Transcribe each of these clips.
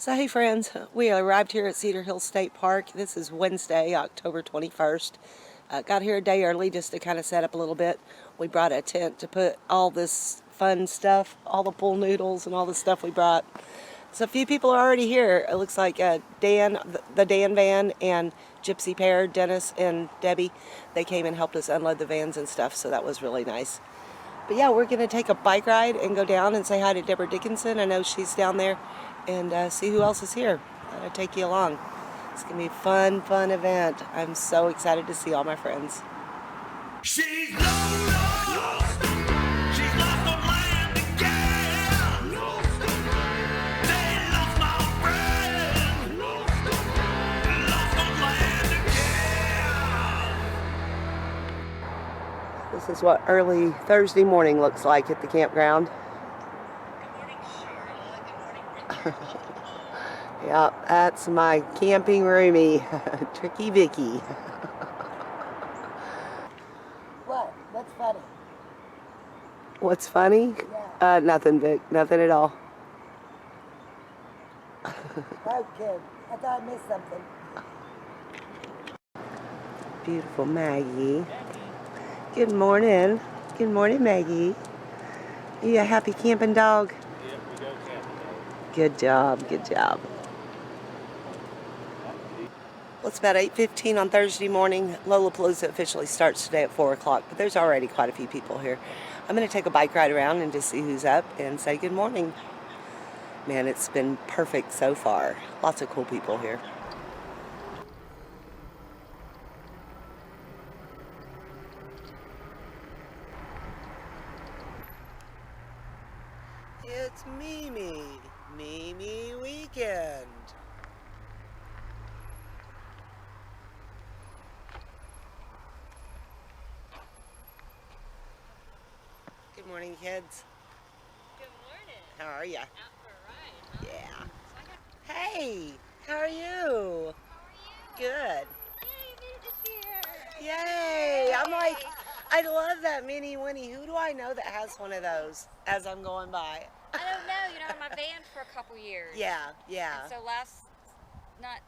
So hey friends, we arrived here at Cedar Hill State Park. This is Wednesday, October 21st. Got here a day early just to kind of set up a little bit. We brought a tent to put all this fun stuff, all the pool noodles and all the stuff we brought. So a few people are already here. It looks like Dan, the Dan van, and Gypsy Pair, Dennis and Debbie, they came and helped us unload the vans and stuff, so that was really nice. But yeah, we're going to take a bike ride and go down and say hi to Deborah Dickinson. I know she's down there, and see who else is here. I'll take you along. It's going to be a fun event. I'm so excited to see all my friends. She's lost. She's lost on land again. They lost my friend. Lost on land again. This is what early Thursday morning looks like at the campground. Good morning, Charlotte. Good morning, Richard. Yeah, that's my camping roomie, Tricky Vicky. What? What's funny? What's funny? Yeah. Nothing, Vic. Nothing at all. Oh, good. I thought I missed something. Beautiful Maggie. Good morning. Good morning, Maggie. You a happy camping dog? Yep, we go camping. Good job. Good job. Well, it's about 8:15 on Thursday morning. Lolapalooza officially starts today at 4 o'clock, but there's already quite a few people here. I'm going to take a bike ride around and just see who's up and say good morning. Man, it's been perfect so far. Lots of cool people here. It's Mimi. Mimi Weekend. Good morning, kids. Good morning. How are ya? Out for a ride, huh? Yeah. So I got, Hey, how are you? how are you? Good. Yay, you made it this year. Yay! I'm like, I love that mini Winnie. Who do I know that has one of those as I'm going by? I don't know. You know, I had my van for a couple years. Yeah, yeah. And so not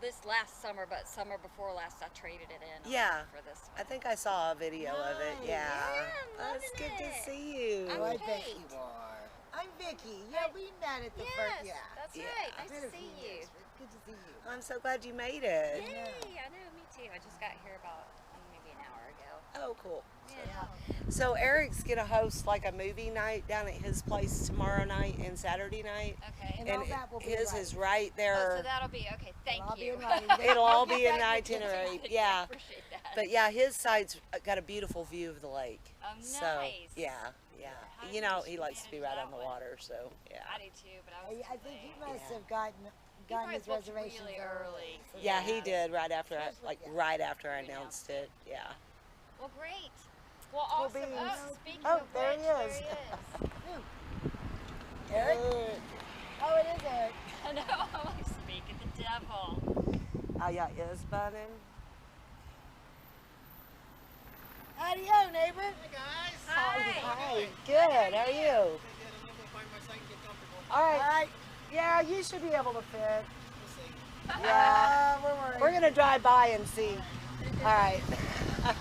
this last summer, but summer before last, I traded it in. Yeah. For this I think I saw a video of it. Nice. Yeah. Yeah, I'm That's good loving to it. see you. I'm Oh, I Kate. bet you are. I'm Vicky. Yeah, Hi. we met at the Yes, first. Yeah. that's Yeah. right. Nice Been to a see few you. years. Good to see you. I'm so glad you made it. Yay! I know, me too. I just got here about maybe an hour ago. Oh, cool. Yeah. So Eric's gonna host like a movie night down at his place tomorrow night and Saturday night. Okay. And And all that will be his right. is right Oh, there. so that'll be okay. Thank I'll be you. in writing. It'll all I'll be get in the back with you. itinerary. I Yeah. appreciate that. But yeah, his side's got a beautiful view of the lake. Oh, So nice. yeah. How You did know, you he likes to be manage right that on the one? water, so yeah. I do too, but I was. I think he must Yeah. have gotten He probably his booked reservations really early. So Yeah, he Yeah. did right after Yeah. right after I We announced it. Yeah. Well, great. Well, Cool awesome. beans. Oh, speaking Oh, of there which, he there is. he is. Eric? Oh, it is Eric. I know. I'm like, speaking the devil. Oh yeah, is bunning. Howdy-ho, neighbor. Hi. Good. How are you? All All right. right. Yeah, you should be able to fit. Yeah, Yeah. we're worried. We're gonna drive by and see. All right. That's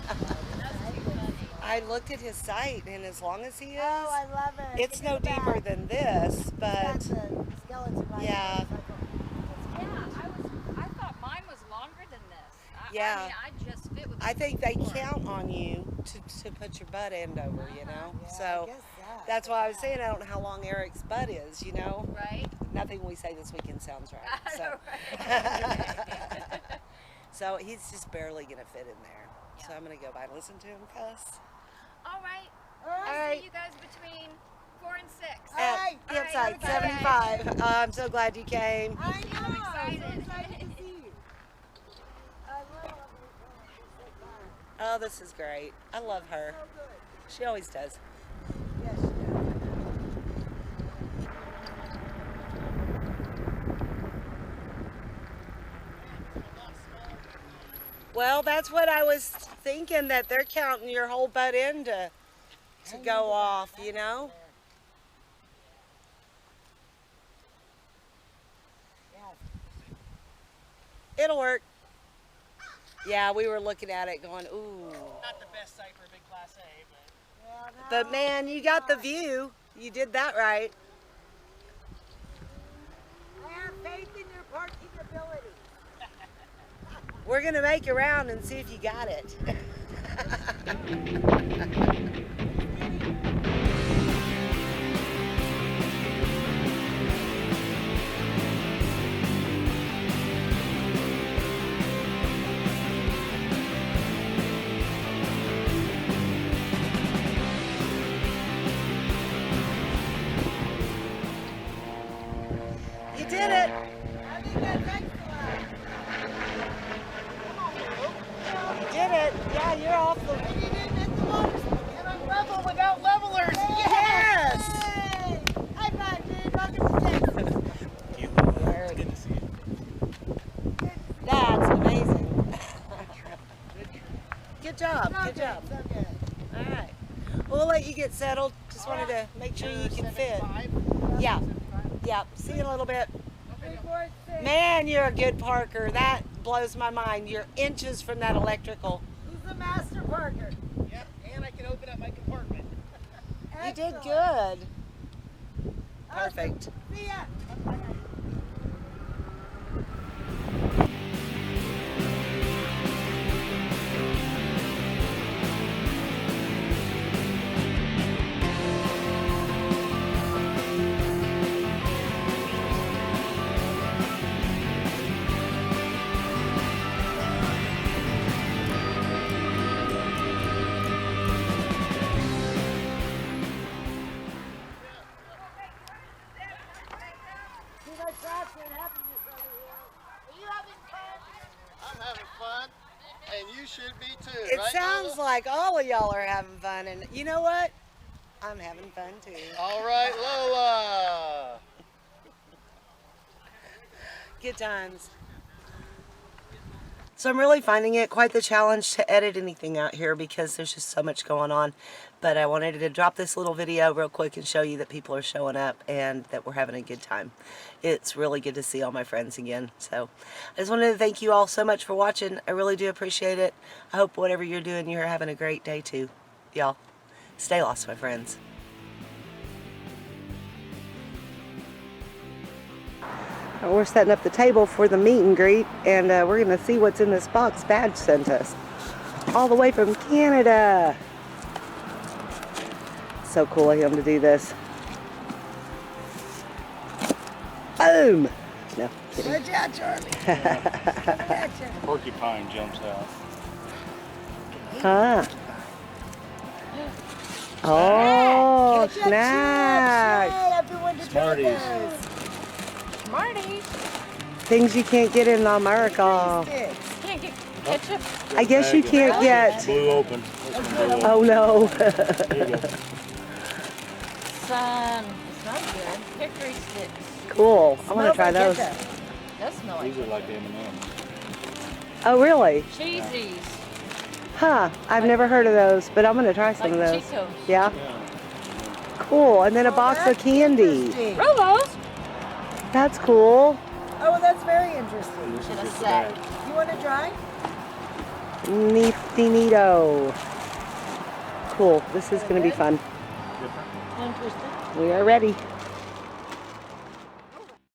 too funny. I looked at his site, and as long as he is, Oh, I love it. it's Look no at the deeper back. than this, but That's the skeleton right Yeah. there. It's like a- Yeah, I thought mine was longer than this. Yeah. I mean, I just fit with I think they before. count on you to put your butt end over, you know? Yeah, So I guess that. that's why I was saying I don't know how long Eric's butt is, you know? Right? Nothing we say this weekend sounds right. I So, know, right? so he's just barely going to fit in there. So Yeah. I'm going to go by and listen to him cuss. All right. All right. I'll right. see you guys between 4 and 6. All right. All right, Campsite have a good day. 75. I'm so glad you came. I know. I'm I'm so excited. excited to see you. I love it. Oh, this is great. I love her. So good. She always does. Yes, she does. Well, that's what I was thinking, that they're counting your whole butt end to go off, you know? It'll work. Yeah, we were looking at it going, ooh. Not the best site for a big Class A, but Yeah, no, But man, you got the view. You did that right. I have faith in your parking ability. We're gonna make a round and see if you got it. You did it. I think that's excellent. You did it. Yeah, you're off the. And you didn't hit the water spout. and I'm level without levelers. Yes. Hey! High five, dude. Welcome to Texas. It's good to see you. That's amazing. Good job. Good job. So good. All right. We'll let you get settled. Just wanted to make sure you can fit. Yeah. Yeah. See you in a little bit. 3, 4, 6. Man, you're a good parker. That blows my mind. You're inches from that electrical. He's the master parker. Yep, and I can open up my compartment. You did Excellent. good. Awesome. Perfect. See ya. See my traction and happiness over here. Are you having fun? I'm having fun, and you should be too. It right, sounds Lola? like all of y'all are having fun, and you know what? I'm having fun too. All right, Lola. Good times. So I'm really finding it quite the challenge to edit anything out here because there's just so much going on. But I wanted to drop this little video real quick and show you that people are showing up and that we're having a good time. It's really good to see all my friends again. So I just wanted to thank you all so much for watching. I really do appreciate it. I hope whatever you're doing, you're having a great day too. Y'all, stay lost, my friends. We're setting up the table for the meet and greet, and we're going to see what's in this box Badge sent us. All the way from Canada. So cool of him to do this. Boom! No, kidding. Good job, Charlie. Coming at you. Porcupine jumps out. Huh. Oh, Catch your snacks. chips. Yay, everyone to try Smarties. those. Smarties. Things you can't get in America. Sticks. Can't get ketchup. I guess you can't get. Blew open. This one blew open. Oh no. There you go. Some, it's not good. Hickory sticks. Cool. I want to Smells try like those. ketchup. That smell like These are like M&M's. Oh really? cheesies. Huh. I've never heard of those, but I'm going to try some Like of those. Cheetos. Yeah. Yeah. Cool. And then a Oh, box of that's candy. interesting. Rolos. That's cool. Oh, well, that's very interesting. This is And a just a sack. bag. You want to try? Nifty neato. Cool. This is going to be fun. Different. Interesting. We are ready.